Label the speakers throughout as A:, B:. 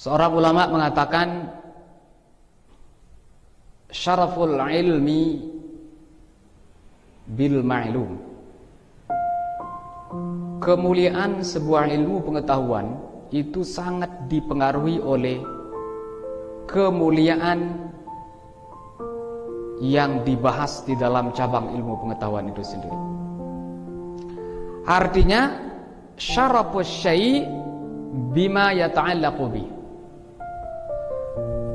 A: Seorang ulama mengatakan syaraful ilmi bil ma'lum. Kemuliaan sebuah ilmu pengetahuan itu sangat dipengaruhi oleh kemuliaan yang dibahas di dalam cabang ilmu pengetahuan itu sendiri. Artinya syarafus syai' bima yata'allaqu bih.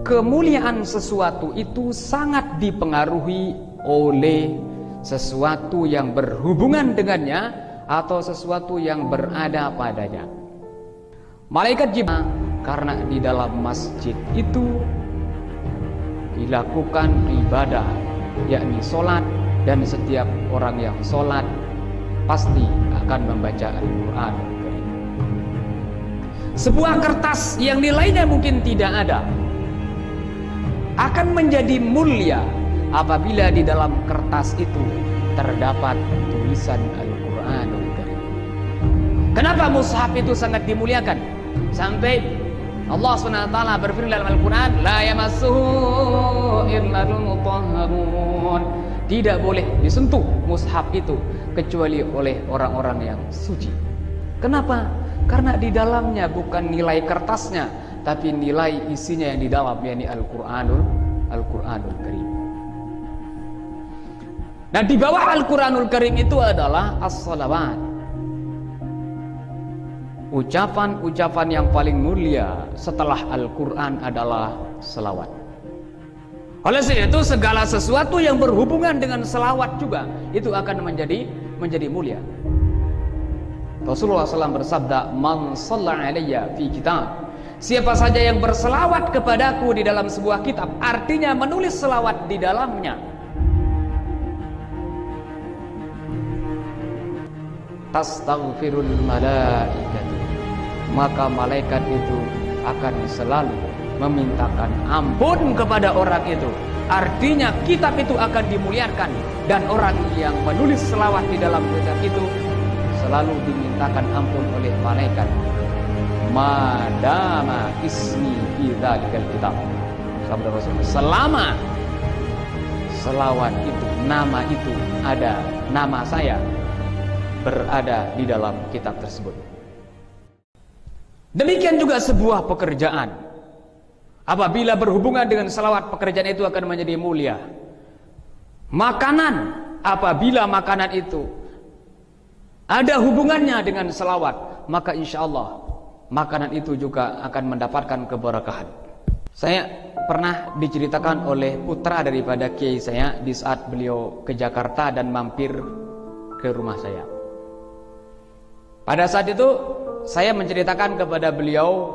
A: Kemuliaan sesuatu itu sangat dipengaruhi oleh sesuatu yang berhubungan dengannya atau sesuatu yang berada padanya. Malaikat Jibril, karena di dalam masjid itu dilakukan ibadah, yakni sholat, dan setiap orang yang sholat pasti akan membaca Al-Quran. Sebuah kertas yang nilainya mungkin tidak ada akan menjadi mulia apabila di dalam kertas itu terdapat tulisan Al-Quranul Karim. Kenapa mushaf itu sangat dimuliakan? Sampai Allah SWT berfirman dalam Al-Quran, la yamassuhu illal mutahharun. Tidak boleh disentuh mushaf itu kecuali oleh orang-orang yang suci. Kenapa? Karena di dalamnya bukan nilai kertasnya, tapi nilai isinya yang di dalam, yakni Al-Quranul Karim. Dan di bawah Al-Quranul Karim itu adalah as-salawat. Ucapan-ucapan yang paling mulia setelah Al-Quran adalah selawat. Oleh sebab itu segala sesuatu yang berhubungan dengan selawat juga itu akan menjadi mulia. Rasulullah SAW bersabda, man shalla alayya fi kitab, siapa saja yang berselawat kepadaku di dalam sebuah kitab, artinya menulis selawat di dalamnya, tastaghfirul malaikatu, maka malaikat itu akan selalu memintakan ampun kepada orang itu. Artinya kitab itu akan dimuliakan, dan orang yang menulis selawat di dalam kitab itu selalu dimintakan ampun oleh malaikat. Madama ismi fi dzalikal kitab, sabda Rasul, selama selawat itu, nama itu ada, nama saya berada di dalam kitab tersebut. Demikian juga sebuah pekerjaan, apabila berhubungan dengan selawat, pekerjaan itu akan menjadi mulia. Makanan, apabila makanan itu ada hubungannya dengan selawat, maka insya Allah makanan itu juga akan mendapatkan keberkahan. Saya pernah diceritakan oleh putra daripada kiai saya di saat beliau ke Jakarta dan mampir ke rumah saya. Pada saat itu saya menceritakan kepada beliau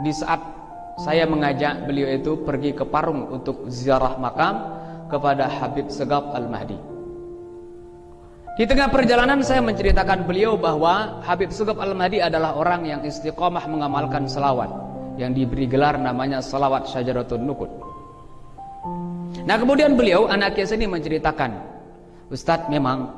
A: di saat saya mengajak beliau itu pergi ke Parung untuk ziarah makam kepada Habib Segaf Al-Mahdi. Di tengah perjalanan saya menceritakan beliau bahwa Habib Segaf Al-Mahdi adalah orang yang istiqomah mengamalkan selawat yang diberi gelar namanya selawat Syajaratun Nukud. Nah kemudian beliau, anak kiai ini menceritakan, Ustadz, memang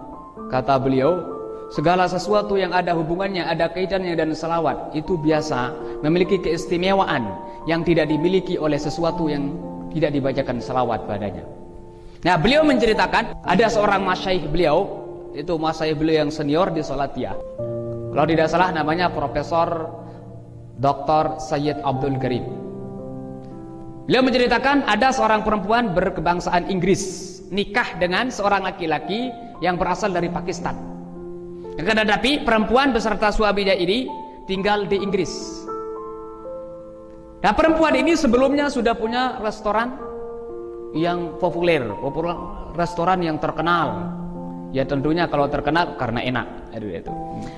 A: kata beliau, segala sesuatu yang ada hubungannya, ada kaitannya dan selawat itu biasa memiliki keistimewaan yang tidak dimiliki oleh sesuatu yang tidak dibacakan selawat padanya. Nah beliau menceritakan ada seorang masyaikh beliau, itu masyaikh beliau yang senior di Salatiyah, kalau tidak salah namanya Profesor Dr. Sayyid Abdul Karim. Beliau menceritakan ada seorang perempuan berkebangsaan Inggris nikah dengan seorang laki-laki yang berasal dari Pakistan. Tetapi perempuan beserta suaminya ini tinggal di Inggris. Nah perempuan ini sebelumnya sudah punya restoran yang populer, restoran yang terkenal. Ya tentunya kalau terkenal karena enak.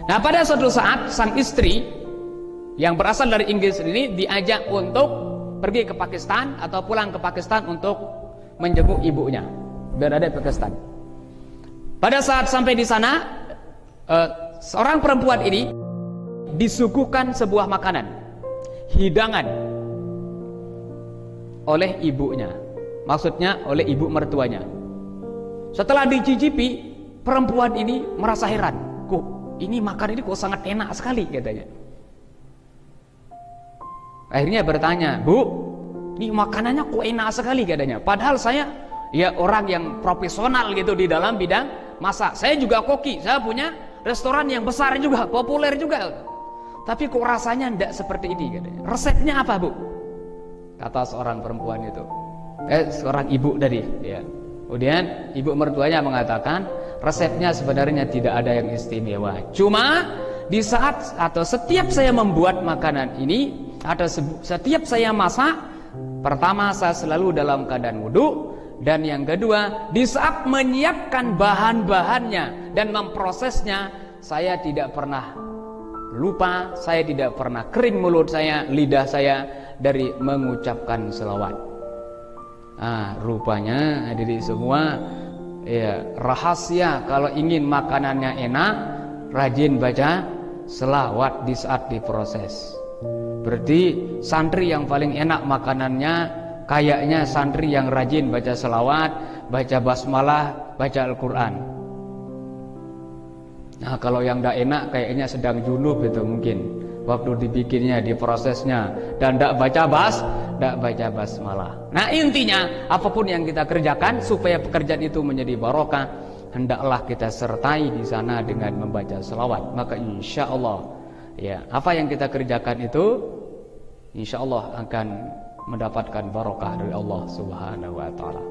A: Nah pada suatu saat sang istri yang berasal dari Inggris ini diajak untuk pergi ke Pakistan atau pulang ke Pakistan untuk menjenguk ibunya berada di Pakistan. Pada saat sampai di sana, seorang perempuan ini disuguhkan sebuah makanan, hidangan oleh ibunya, maksudnya oleh ibu mertuanya. Setelah dicicipi, perempuan ini merasa heran, kok ini makan ini kok sangat enak sekali katanya. Akhirnya bertanya, Bu, ini makanannya kok enak sekali katanya. Padahal saya ya orang yang profesional gitu di dalam bidang masak. Saya juga koki, saya punya restoran yang besar juga, populer juga. Tapi kok rasanya tidak seperti ini katanya. Resepnya apa, Bu? Kata seorang perempuan itu, seorang ibu tadi ya. Kemudian ibu mertuanya mengatakan, resepnya sebenarnya tidak ada yang istimewa. Cuma di saat atau setiap saya membuat makanan ini, atau setiap saya masak, pertama saya selalu dalam keadaan wudu, dan yang kedua di saat menyiapkan bahan-bahannya dan memprosesnya, saya tidak pernah lupa, saya tidak pernah kering mulut saya, lidah saya dari mengucapkan selawat. Rupanya hadirin semua, ya, rahasia kalau ingin makanannya enak, rajin baca selawat di saat diproses. Berarti santri yang paling enak makanannya kayaknya santri yang rajin baca selawat, baca basmalah, baca Al-Quran. Nah, kalau yang tidak enak kayaknya sedang junub itu mungkin waktu dibikinnya, diprosesnya, dan tidak baca basmalah. Nah, intinya apapun yang kita kerjakan supaya pekerjaan itu menjadi barokah, hendaklah kita sertai di sana dengan membaca selawat. Maka insya Allah, ya, apa yang kita kerjakan itu insya Allah akan mendapatkan barokah dari Allah Subhanahu wa ta'ala.